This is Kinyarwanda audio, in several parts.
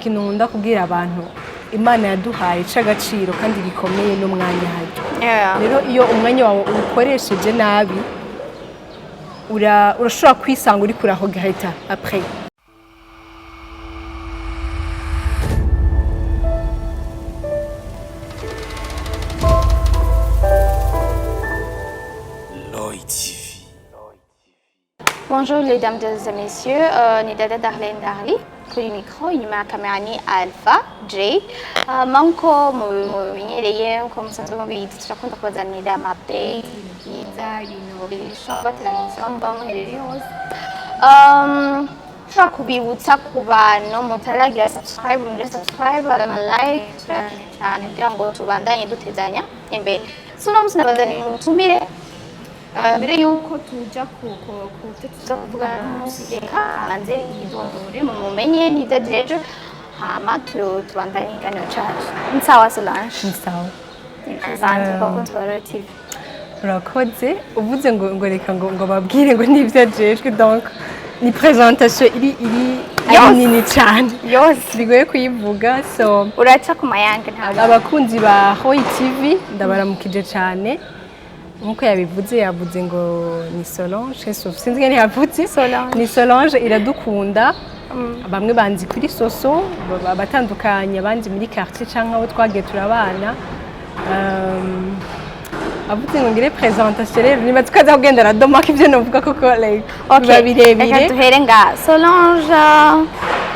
ikintu nkunda kubwira abantu Imana yaduhaye c'agaciro kandi gikomeye n'umwanya haryo rero iyo umwanya wawe ukoresheje nabi urashobora kwisanga uri kuraho gahita après Royi TV. Bonjour les dames et messieurs, ni dada Darlene Darli, kuri micro inyuma ya kamera ni Alpha J. Manko mubinyereye uko musanzwe mubizi turakunda kubazanira update yiza ibintu bishobora kubateraniriza muherereye hose. Nshobora kubibutsa ku bantu mutaragira subscribe like cyane kugira ngo tubandanye dutezanya imbere. So uno munsi nabazaniye umutumire mbere yuko tuja kuvuga n'umunsi reka hanze yidondore mumenye n'idajeje hama tubandanye ikiganiro cacu. Ni sawa Solange? ni sawa Asante kwa Royi TV. urakoze uvuze ngo reka ngo babwire ngo nivyo ajejwe donc ni présentation iri nini cyane Yose bigoye kuyivuga so uraca ku mayange ntabwo abakunzi ba Royi TV ndabaramukije cyane nkuko yavuze ngo ni Solange sinzi ngene yavuze Solange ni Solange iradukunda bamwe banzi kuri soso abatandukanye abandi muri quartier canke abo twagiye turabana avuze ngo ngire présentation rero niba tukaza kugenda radomaka ivyo novuga koko like biba birebire reka duhere nga Solange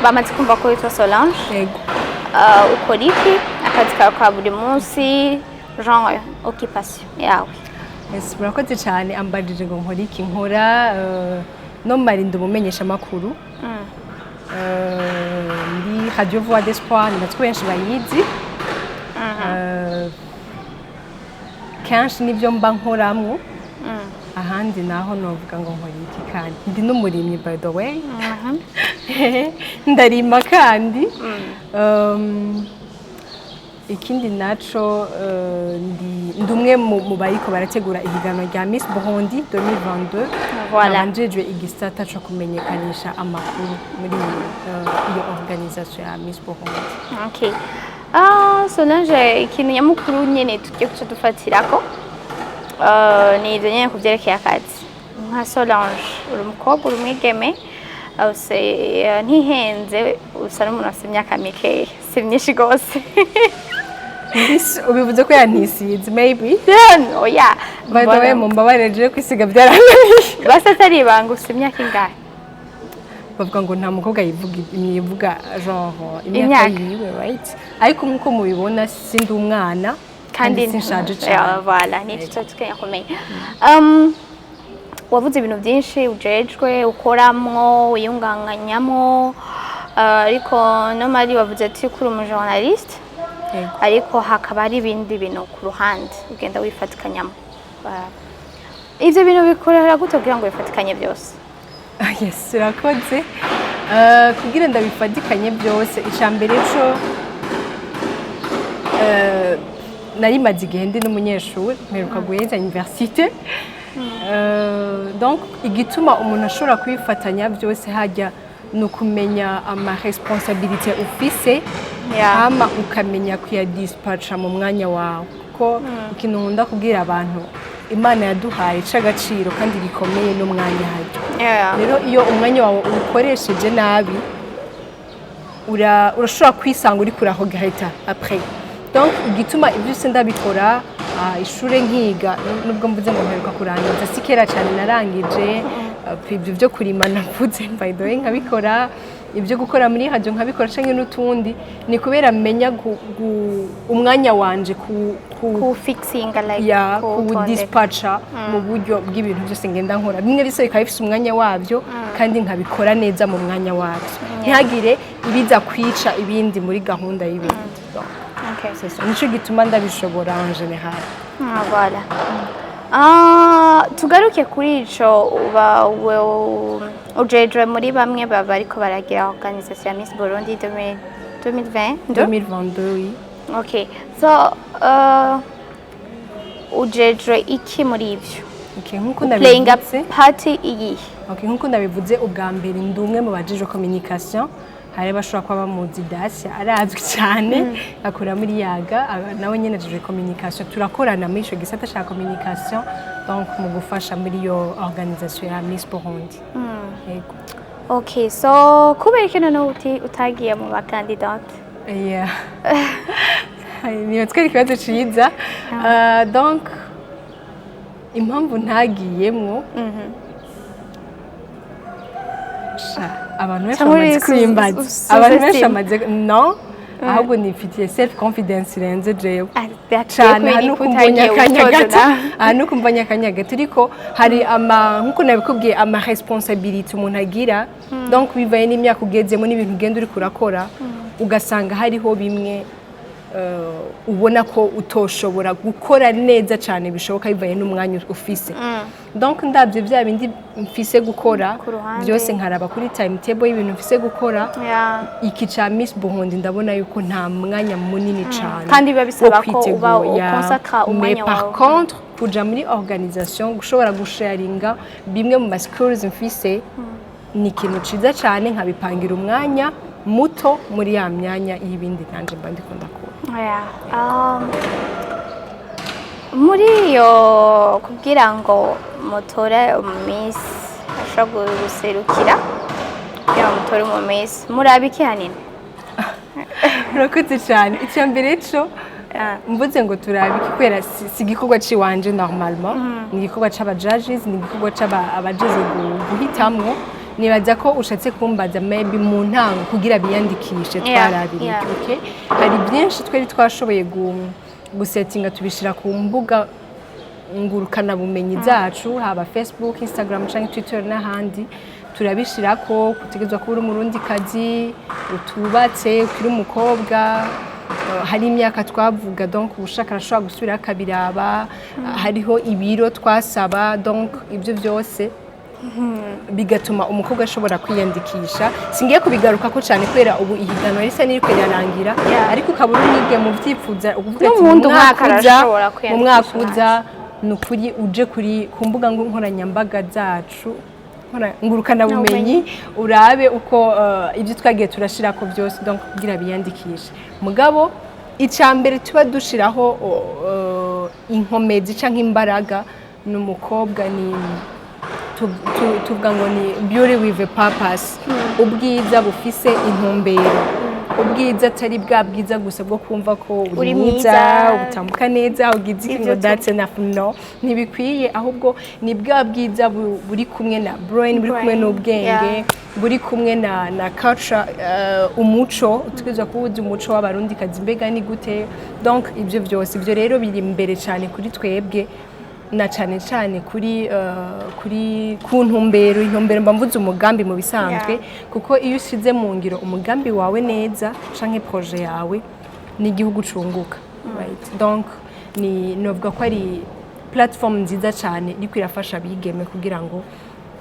bamaze kumva ko witwa Solange yego ukora iki akazi kawe ka buri munsi genre occupation yawe Yes, murakoze cyane ambajije ngo nkora iki nkora no marinda umumenyesha makuru muri Radio Voix d'Espoir natwe benshi bayizi kenshi nibyo mba nkoramwo ahandi naho novuga ngo nkora iki kandi ndi n'umurimyi by the way ndarima kandi ikindi naco ndi umwe mu bariko barategura ihiganwa rya Miss Burundi 2022 nabanjejwe igisata co kumenyekanisha amakuru muri iyo organisation ya Miss Burundi. Okay. Solange ikintu nyamukuru nyene tugiye kuca dufatirako ni ivyo nyene kuvyerekeye akazi nka Solange uri umukobwa uri umwigeme ntihenze usa n'umuntu afite imyaka mikeya si myinshi gose ubivuze ko yantisize maybe oya by the way mumbabareje kwisiga byarananiye basa atari ibanga ufite imyaka ingahe bavuga ngo nta mukobwa yivuga genre imyaka yiwe right ariko nkuko mubibona sindi umwana kandi sinshaje cyane voilà ni cyo tukenya kumenya wavuze ibintu byinshi ujejwe ukoramwo uyunganganyamo ariko normally wavuze ati kuri umujournaliste ariko hakaba hari ibindi bintu ku ruhande ugenda wifatikanyamo ivyo bintu bikorera gute kugira ngo wifatikanye byose yes urakoze kugira ndabifatikanye byose icambere cyo nari maze igihe ndi n'umunyeshuri mperuka guheza université donc igituma umuntu ashobora kubifatanya byose hajya nukumenya ama responsabilité ufise hama ukamenya kuyadispatcha mu mwanya wawe kuko ikintu nkunda kubwira abantu Imana yaduhaye c'agaciro kandi gikomeye n'umwanya haryo rero iyo umwanya wawe ukoresheje nabi urashobora kwisanga uri kuraho gahita après donc igituma ibyo se ndabikora ishure nkiga nubwo mvuze ngo mperuka kurangiza sikera cyane narangije ibyo byo kurima navuze by the way nkabikora ibyo gukora muri radio nkabikora canke n'utundi ni kubera menya umwanya wanje ku fixinga like ku dispatcha mu buryo bw'ibintu byose ngenda nkora bimwe bise bikaba bifite umwanya wabyo kandi nkabikora neza mu mwanya wabyo ntihagire ibiza kwica ibindi muri gahunda y'ibindi nico gituma ndabishobora en general voilà tugaruke kuri ico ujejwe muri bamwe baba ariko baragira organisation ya Miss Burundi 2022 oui. Okay, so ujejwe iki muri ivyo? Okay, nkuko ndabivuze party iyi. Okay, nkuko ndabivuze ubwa mbere ndi umwe mu bajejwe communication hari bashobora kuba bamuzi Dacia arazwi cyane akora muri yaga nawe nyene je communication turakorana muri ico gisata cya communication donc mu gufasha muri yo organisation ya Miss Burundi. Yego. Okay, so kubera iki none utagiye mu bakandidate? Yeah. Niyo twari kibazo ciza. Donc impamvu ntagiyemwo abantu benshi bamaze kwimbaza abantu benshi bamaze no ahubwo nifitiye self confidence irenze jewe cyane hano kumbanya akanyaga turiko hari nkuko nabikubwiye ama responsabilité umuntu agira donc bivaye n'imyaka ugezemo n'ibintu ugenda uri kurakora ugasanga hariho bimwe ubona ko utoshobora gukora neza cyane bishoboka bivaye n'umwanya ufise donc ndabye bya bindi mfise gukora byose nkaraba kuri timetable y'ibintu mfise gukora iki ca Miss Burundi ndabona yuko nta mwanya munini cyane kandi biba bisaba ko uba ukonsaka umwanya wawe. Par contre kuja muri organisation gushobora gusharinga bimwe mu skills mfise ni ikintu ciza cyane nkabipangira umwanya muto muri ya myanya y'ibindi nanje mba ndikunda ko. Muri yo kugira ngo mutore Miss ashobora guserukira kugira ngo mutore mu Miss murabiki hanini? Murakoze cyane icya mbere cyo mvuze ngo turabiki kwera si gikorwa ciwanje normalement ni gikorwa c'aba judges ni gikorwa c'abagize guhitamwo nibaza ko ushatse kumbaza maybe mu ntango kugira biyandikishe twarabiri okay hari byinshi twari twashoboye gusettinga tubishira ku mbuga ngurukana bumenyi zacu haba Facebook Instagram cyangwa Twitter n'ahandi turabishira ko kutegezwa kuba umurundi kazi utubatse ukiri umukobwa hari imyaka twavuga donc ubushaka arashobora gusubira kabiraba hariho ibiro twasaba donc ibyo byose bigatuma umukobwa ashobora kwiyandikisha singiye kubigaruka ko cyane kwera ubu ihiganwa risa niri kwerarangira ariko ukabura umwige mu vyipfuza uvuga ati mu mwaka uza nukuri uje kuri ku mbuga nkoranyambaga zacu ngurukana bumenyi urabe uko ibyo twagiye turashira ko byose donc kugira biyandikisha mugabo icambere tuba dushiraho inkomezi canke imbaraga n'umukobwa ni tuvuga ngo ni beauty with a purpose ubwiza bufise intumbero ubwiza atari bwa bwiza gusa bwo kumva ko uri mwiza utambuka neza ugize ikintu that's enough no ntibikwiye ahubwo ni bwa bwiza buri kumwe na brain buri kumwe n'ubwenge buri kumwe na culture umuco tukizwa kubuza umuco w'abarundi kazi mbega ni gute donc ibyo byose ibyo rero biri imbere cyane kuri twebwe na cyane kuri kuntumbero intumbero mbamvuze umugambi mu bisanzwe kuko iyo ushize mu ngiro umugambi wawe neza canke projet yawe ni igihugu cunguka right donc ni novuga ko ari platform nziza cyane iri kwirafasha bigeme kugira ngo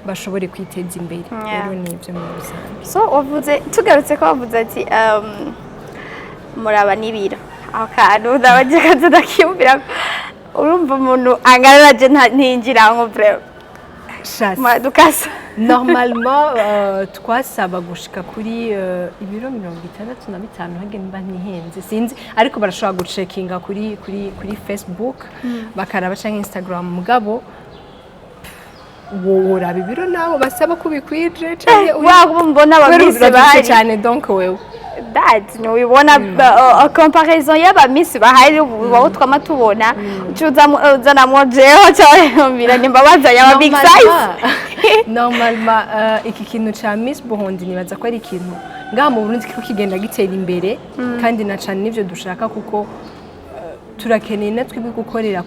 bashobore kwiteza imbere rero nivyo mu bisanzwe so wavuze tugarutse ko wavuze ati muraba nibira akantu ndabaje kaza ndakiyumvira urumva umuntu angaraje ntinjira ngo bref dukasa normalement twasaba gushika kuri ibiro 65 hagenda ntihenze sinzi ariko barashobora gucekinga kuri Facebook bakaraba canke Instagram mugabo wora bibiro nawo basaba kubikwije canke mbona abamisi bahari cyane donc wewe that no ubona comparison y'aba miss bahari wowe twama tubona ucuza uzana mojeho cyane mbira nimbabaza y'aba big size normalement iki kintu cha Miss Burundi nibaza ko ari ikintu ngaha mu Burundi kiko kigenda gitera imbere kandi na cyane nivyo dushaka kuko turakeneye natwe gukorera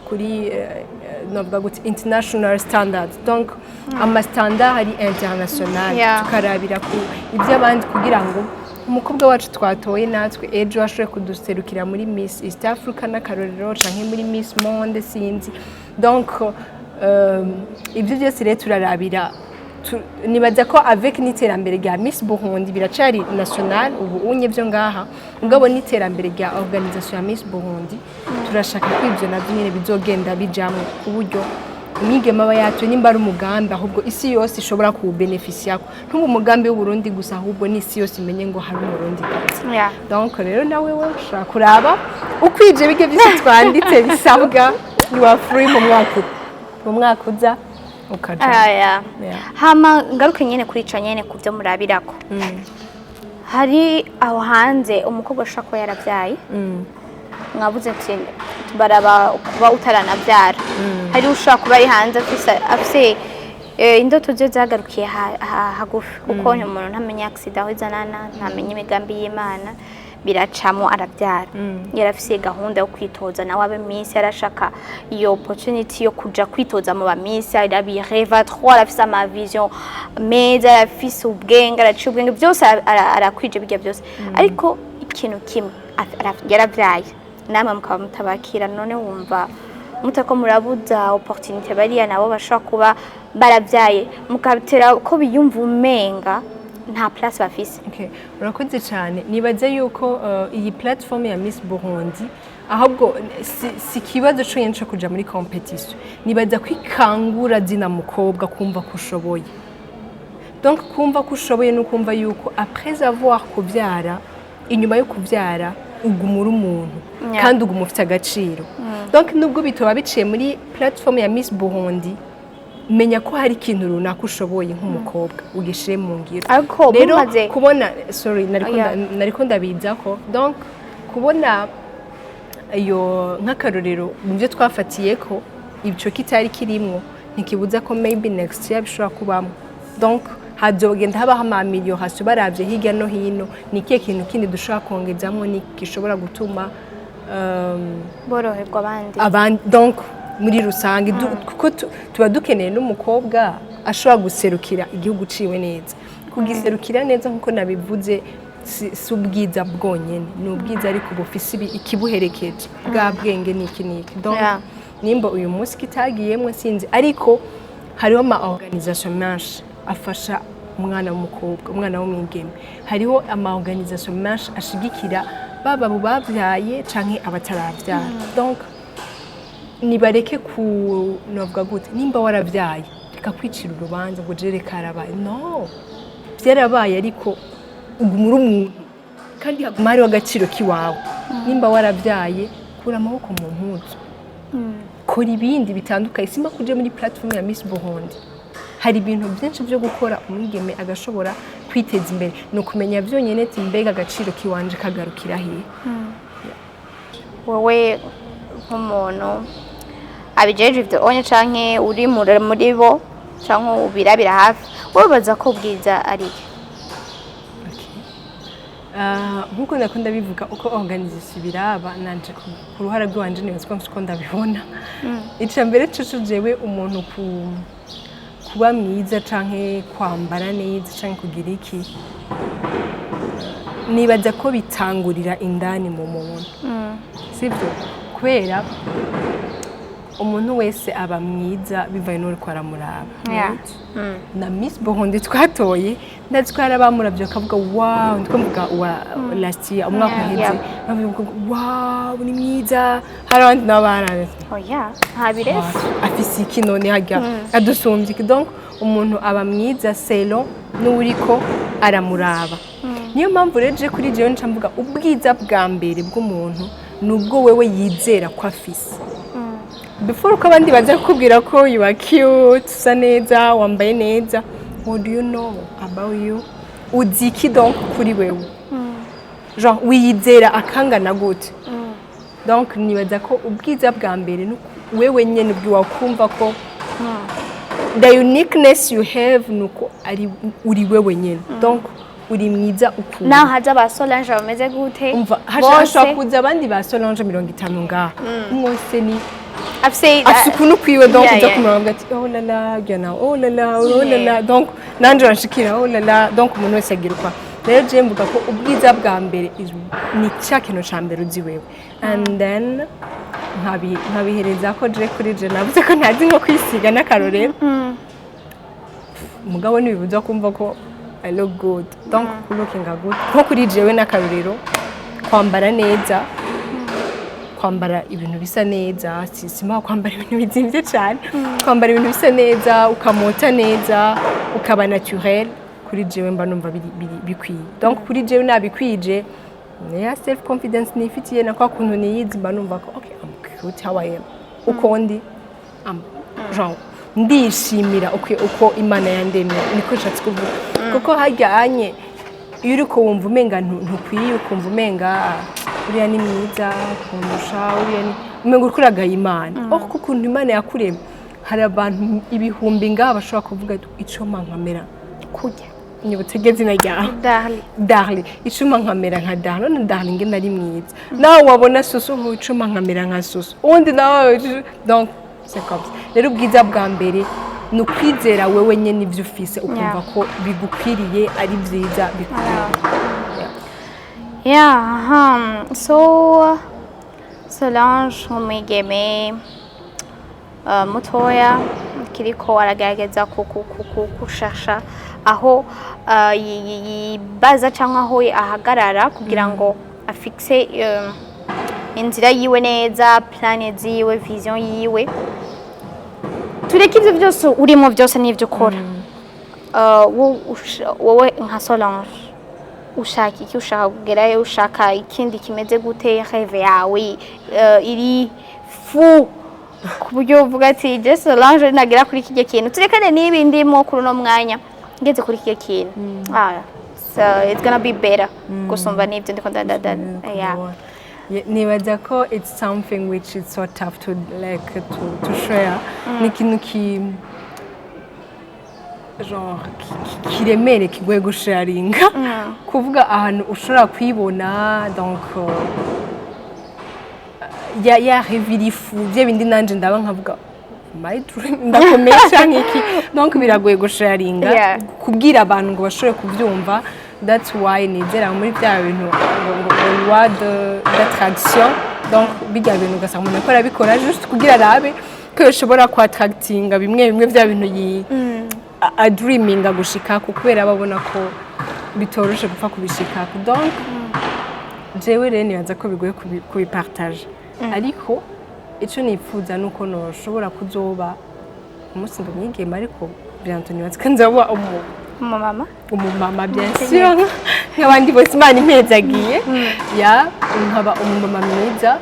kuri novuga gute international standards donc ama standard ari international tukarabira ku ibyo abandi kugira ngo umukobwa wacu twatoye natwe ejo ashobore kuduserukira muri Miss East Africa na Karorero canke muri Miss Monde sinzi donc ibyo byose rero turarabira nibaza ko avec n'iterambere rya Miss Burundi biracari national ubu unye byo ngaha ngabo n'iterambere rya organisation ya Miss Burundi turashaka ko ibyo navyo nyene bizogenda bijamwe ku buryo umwigeme aba yatuye nimba ari umugambi ahubwo isi yose ishobora kuwubenefisiyako ntuba umugambi w'Uburundi gusa ahubwo n'isi yose imenye ngo hari umurundi kazi donc rero nawe we ushobora kuraba ukwije bige byose twanditse bisabwa you are free mu mwaka uza ukaja hama ngaruke nyene kurica nyene kuvyo murabirako hari aho hanze umukobwa ashaka ko yaravyaye mwabuze ati baraba kuba utaranavyara hari ushaka kuba ari hanze afise indoto je zagarukiye hagufi kuko umuntu ntamenya accident aho izanana ntamenya imigambi y'Imana biracamo aravyara yarafise gahunda yo kwitoza nawe abe Miss yarashaka iyo opportunity yo kuja kwitoza mu ba Miss arabi rêve trop arafise ama vision meza arafise ubwenge araciye ubwenge byose arakwije bijya byose ariko ikintu kimwe yaravyaye namwe mukaba mutabakira none wumva mutako murabuza opportunity bariya nabo bashaka kuba baravyaye mukabitera ko biyumva umenga nta place bafise. Okay, urakoze cyane nibaze yuko iyi platform ya Miss Burundi ahubwo si kibazo cyo yenshi kuja muri competition nibaza kwikangura zina mukobwa kumva kushoboye donc kumva kushoboye no kumva yuko après avoir kuvyara inyuma yo kuvyara ugumura umuntu kandi ugumufite agaciro donc nubwo bitoba biciye muri platform ya Miss Burundi menya ko hari ikintu runaka ushoboye nk'umukobwa ugishire mu ngiro rero kubona sorry nariko ndabiza ko donc kubona iyo nk'akarorero mu byo twafatiye ko ibyo kitari kirimwo ntikibuza ko maybe next year bishobora kubamo donc hazogenda habaho amamiliyoni baravye hirya no hino ni ikihe kintu kindi dushobora kongezamwo ni gishobora gutuma boroherwa abandi donc muri rusange kuko tuba dukeneye n'umukobwa ashobora guserukira igihugu ciwe neza kugiserukira neza nkuko nabivuze si ubwiza bwonyene ni ubwiza ariko bufise ikibuherekeje bwa bwenge niki donc nimba uyu munsi kitagiyemwe sinzi ariko hariho ama organisation menshi afasha umwana w'umukobwa umwana w'umwigeme hariho ama organisation menshi ashigikira baba bavyaye canke abataravyara donc nibareke novuga gute nimba waravyaye reka kwicira urubanza ngo jere karabaye no byarabaye ariko ugumura umuntu kandi haguma hariho agaciro kiwawe nimba waravyaye kura amaboko mu mpuzu kora ibindi bitandukanye simba kuje muri platform ya Miss Burundi hari ibintu byinshi byo gukora umwigeme agashobora kwiteza imbere no kumenya vyonyene ati mbega agaciro kiwanje kagarukira hehe wowe nk'umuntu abijeje ivyo onye canke uri muri bo canke ubirabira hafi wobaza ko bwiza ari nkuko nakunda bivuga uko organisation biraba nanje ku ruhara rwanje nibaza ko ndabibona ica mbere cyo jewe umuntu kuba mwiza canke kwambara neza canke kugira iki nibaza ko bitangurira indani mu muntu sivyo kubera umuntu wese aba mwiza bivaye n'uriko aramuraba na Miss Burundi twatoye ndazitwara bamuravye akavuga wow ndikomuga wa last year umwaka uheze bavuga wow ni mwiza hari abandi n'abana ntabirese afise iki none hajya adusumbye donc umuntu aba mwiza selo n'uriko aramuraba niyo mpamvu reje kuri jewe nca mvuga ubwiza bwa mbere bw'umuntu nubwo wewe yizera ko afise before ko abandi baza kukubwira ko you are cute usa neza wambaye neza what do you know about you uziki donc kuri wewe genre wiyizera akangana gute donc nibaza ko ubwiza bwa mbere wewe nyene bwiwa kumva ko the uniqueness you have nuko ari uri wewe nyene donc uri mwiza ukuri naho haza ba Solange bameze gute umva hashaka kuza abandi ba Solange 50 ngaha mwose ni afise ukuntu kwiwe donc uza kumuranga ati oh la la gana oh la la donc nanje ranshikira oh la la donc umuntu wese agira kwa rero je mvuga ko ubwiza bwa mbere ni cyakino ca mbere uzi wewe and then nkabihereza ko je kuri je navuze ko ntazi nko kwisiga n'akarorero mugabo nibibuza kumva ko I look good donc looking good nko kuri jewe n'akarorero kwambara neza kwambara ibintu bisa neza sima kwambara ibintu bizimvye cyane kwambara ibintu bisa neza ukamota neza ukaba naturel kuri jewe mba numva bikwiye donc kuri jewe nabikwije ya self confidence nifitiye na kwa kuntu niyizi mba numva ko okay I'm cute how I am uko ndi genre ndishimira uko Imana yandemye niko nshatse kuvuga kuko hajyanye iyo uri ko wumva umenga ntukwiye ukumva umenga uriya ni mwiza kumusha uriya ni umenga urikuraga Imana kuko ukuntu Imana yakuremye hari abantu ibihumbi ngaha bashobora kuvuga icoma nkamera kujya nyibutegeze na ryawe darling icuma nkamera nka darling none darling nge nari mwiza nawe wabona susu icuma nkamera nka susu undi nawe donc c'est comme ça rero ubwiza bwa mbere ni ukwizera wewe nyene ivyo ufise ukumva ko bigukwiriye ari vyiza bikwiriye so Solange umwigeme mutoya kiriko aragerageza kushasha aho yibaza canke aho ahagarara kugira ngo afixe inzira yiwe neza plan ziwe vision yiwe tureke ivyo byose urimo byose n'ivyo ukora wowe nka Solange ushaka iki ushaka kugerayo ushaka ikindi kimeze gute rêve yawe iri fu kuburyo uvuga ati je Solange nagera kuri kije kintu turekane n'ibindimo kuri no mwanya ngeze kuri kije kintu so it's gonna be better gusumba n'ibyo ndiko ndadada nibaza ko it's something which is so tough to like to share ni kintu genre kiremere kigoye gusharinga kuvuga ahantu ushobora kwibona donc ya revirifu bye bindi nanje ndaba nkavuga my dream ndakomesha nkiki donc biragoye gusharinga kubwira abantu ngo bashobore kubyumva that's why nizera muri bya bintu ngo loi d'attraction donc bijya bintu ugasanga umuntu akora bikora juste kugira arabe ko ushobora kwattractinga bimwe bya bintu a dreaming gushika kubera babona ko bitoroshe gupfa kubishika donc jewe rero nibaza ko bigoye kubipartage ariko ico nipfuza nuko no shobora kuzoba umunsi ndumwigema ariko bientôt nibaza ko nzoba umumama bien sûr nk'abandi bose Imana impezagiye nkaba umumama mwiza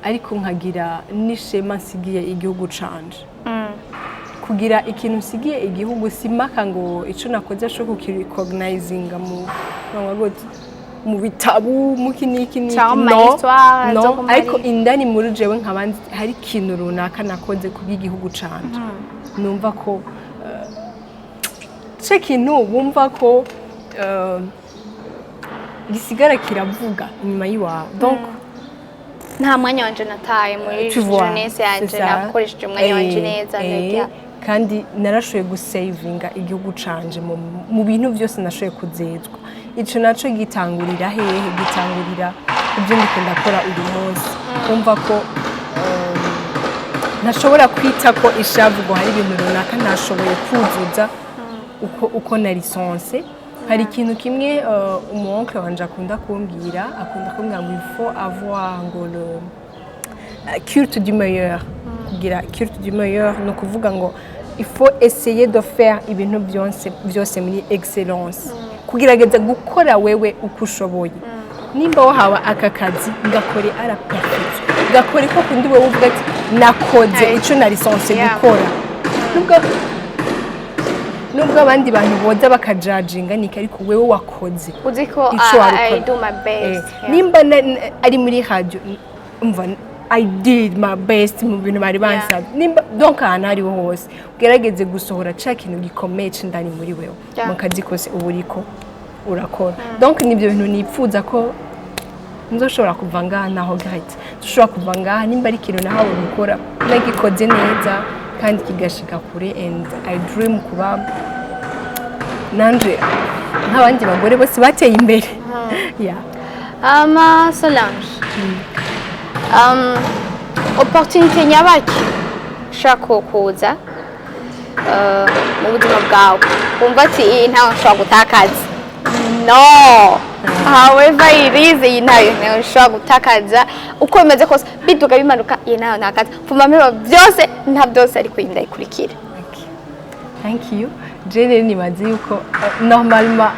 ariko nkagira n'ishema nsigiye igihugu canje kugira ikintu nsigiye igihugu simaka ngo ico nakoze cyo kukirecognizinga mu bitabu mu kiniki no ariko indani muri jewe nk'abandi hari ikintu runaka nakoze kubw'igihugu canje numva ko ce kintu bumva ko gisigara kiravuga inyuma yiwawe donc nta mwanya wanje nataye muri jeunesse yanje nakoresheje umwanya wanje neza kandi narashoboye gusavinga igihugu canje mu bintu byose nashoboye kuzezwa ico naco gitangurira hehe gitangurira ibyo ndikunda kora uyu munsi kumva ko ntashobora kwita ko ishavugo hari ibintu runaka ntashoboye kuzuza uko na licence hari ikintu kimwe umuoncle wanje akunda kumbwira ngo il faut avoir ngo le culte du meilleur kugira culte du meilleur no kuvuga ngo il faut essayer de faire ibintu byose muri excellence kugerageza gukora wewe uko ushoboye nimba wahawe aka kazi ngakore ara perfect ngakore ko kundi wewe uvuga ati nakoze ico na licence gukora nubwo abandi bantu boza bakajudginga niki ariko wewe wakoze uziko I do my best nimba ari muri radio umva I did my best mu bintu bari bansabye nimba donc ahantu ari hose ugerageze gusohora ca kintu gikomeye c'indani muri wewe mu kazi kose uburiko urakora donc nibyo bintu nipfuza ko nzoshobora kuva ngaha naho gahita dushobora kuva ngaha nimba ari ikintu nahawe gukora nagikoze neza kandi kigashika kure and I dream kuba nanje nk'abandi bagore bose bateye imbere Solange opportunité nyabaki shaka kuza mu buzima bwawe wumva ati ntawe nshobora gutakaza no however it is iyi nayo ushobora gutakaza uko bimeze kose biduga bimanuka iyi nayo ntakaza fumamiro byose nta byose ariko iyi ndayikurikira. Thank you. Jene nibaze yuko normalement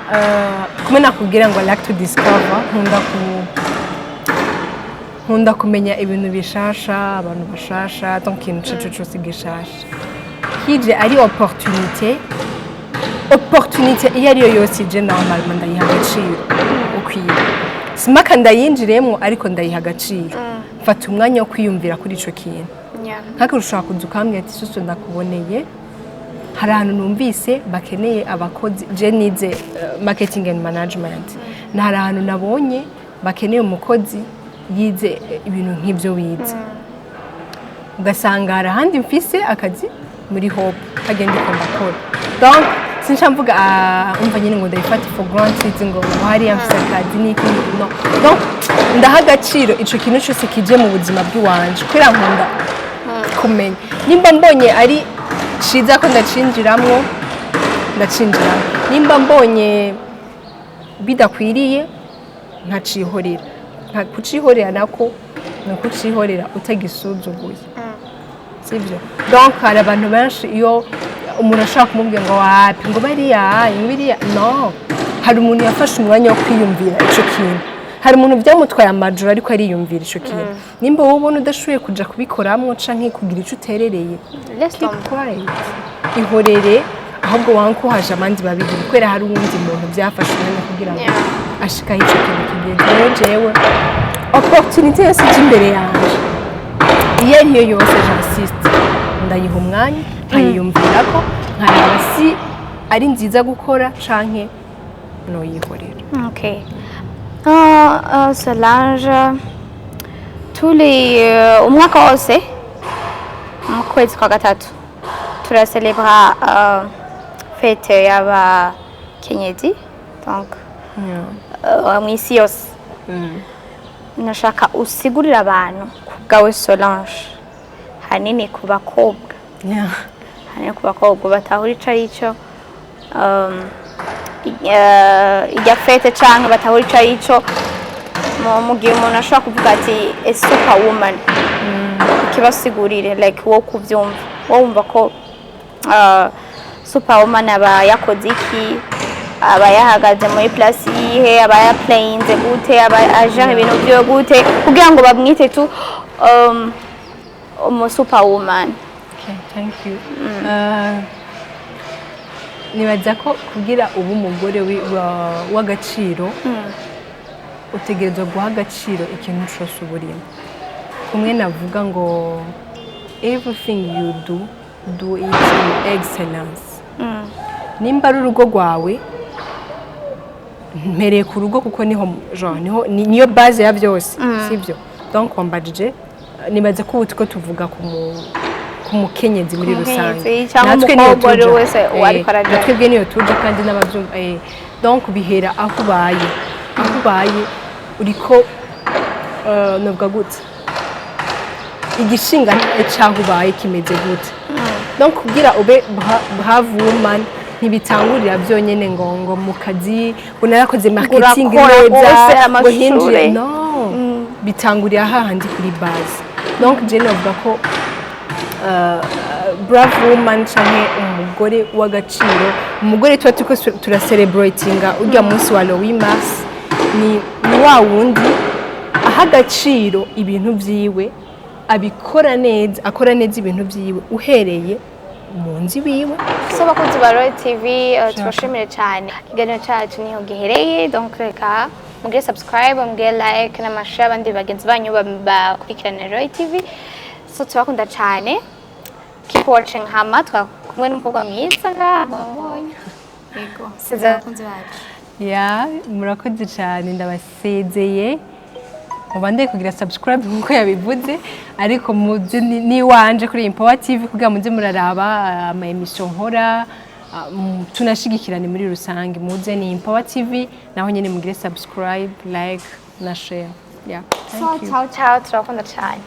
kumwe nakubwira ngo like to discover nkunda kumenya ibintu bishasha abantu bashasha donc ikintu cyose gishasha hije ari opportunité iyo ariyo yose je normalement ndayiha agaciro ukwiye simaka ndayinjiremo ariko ndayiha agaciro mfata umwanya wo kwiyumvira kuri ico kintu nkako ushaka kuzukambye ati suso ndakuboneye hari ahantu numvise bakeneye abakozi je nize marketing and management na hari ahantu nabonye bakeneye umukozi yize ibintu nk'ibyo wize ugasanga hari ahandi mfise akazi muri hope agenda ndakora donc sincha mvuga umva nyine ngo ndayifata for granted ngo hari yamfise akazi n'iki no donc ndaha agaciro ico kintu cyose kije mu buzima bw'iwanje kwera nkunda kumenya nimba mbonye ari ciza ko ndacinjiramo nimba mbonye bidakwiriye nkacihorera kucihorera nako no kucihorera utagisuzuguye sibyo donc hari abantu benshi iyo umuntu ashaka kumubwira ngo wapi ngo bariya no hari umuntu yafashe umwanya wo kwiyumvira ico kintu hari umuntu byamutwaye amajoro ariko ariyumvira ico kintu nimba wowe ubona udashoboye kuja kubikoramwo canke kugira ico uterereye ihorere ahubwo wanko haje abandi babiri kwera hari uwundi muntu byafashe umwanya kugira ngo ashikaho ico kintu kigeze jewe opportunité yose imbere yanjye iyo ariyo yose j'insiste ndayiha umwanya nkayiyumvira ko nkareba si ari nziza gukora canke noyihorera. Okay. Solange turi umwaka wose mu kwezi kwa gatatu turacelebra fete y'abakenyezi donc mw'isi yose nashaka usigurira abantu kubwawe Solange hanini ku bakobwa hanini ku bakobwa batahura ico arico ijya fete canke batahura ico arico mu gihe umuntu ashobora kuvuga ati a superwoman ikibasigurire like wo kuvyumva wo wumva ko superwoman aba yakoze iki aba yahagaze muri place yihe aba yaplayinze gute aba aje ibintu byo gute kugira ngo bamwite tu superwoman. Okay, thank you. Nibaza ko kugira ubu umugore w'agaciro utegerezwa guha agaciro ikintu cyose uburimo kumwe navuga ngo everything you do it in excellence. Nimba ari urugo rwawe mpereye ku rugo kuko niyo base ya byose sibyo donc wambajije nibaze ko utiko tuvuga ku mukenyezi muri rusange natwe niyo tuje wese warikora natwe niyo tuje kandi n'abavyumva donc bihera aho ubaye uriko novuga gute igishinga cyaho ubaye kimeze gute donc kugira ube woman ntibitangurira byonyene ngo mu kazi unarakoze marketing neza ngo hinjire no bitangurira hahandi kuri base donc je novuga ko brave woman cyane umugore w'agaciro umugore tuba tuko turacelebratinga urya munsi wa Royi Mars ni wa wundi aha agaciro ibintu byiwe abikora neza akora neza ibintu byiwe uhereye munzi wiwe. So bakunzi ba Royi TV tubashimire cyane ikiganiro cyacu niho gihereye donc reka mugire subscribe mugire like n'amashare abandi bagenzi banyu bakurikirana Royi TV so tubakunda cyane keep watching hama twakumwe n'umukobwa mwiza ngaho yego seza bakunzi bacu murakoze cyane ndabasezeye mubandeye kugira subscribe nkuko yabivuze ariko muze ni wanje kuri Empower TV kugira muze muraraba ama emission nkora tunashigikirane muri rusange muze ni Empower TV naho nyene mugire subscribe like na share ciao ciao turakunda cyane.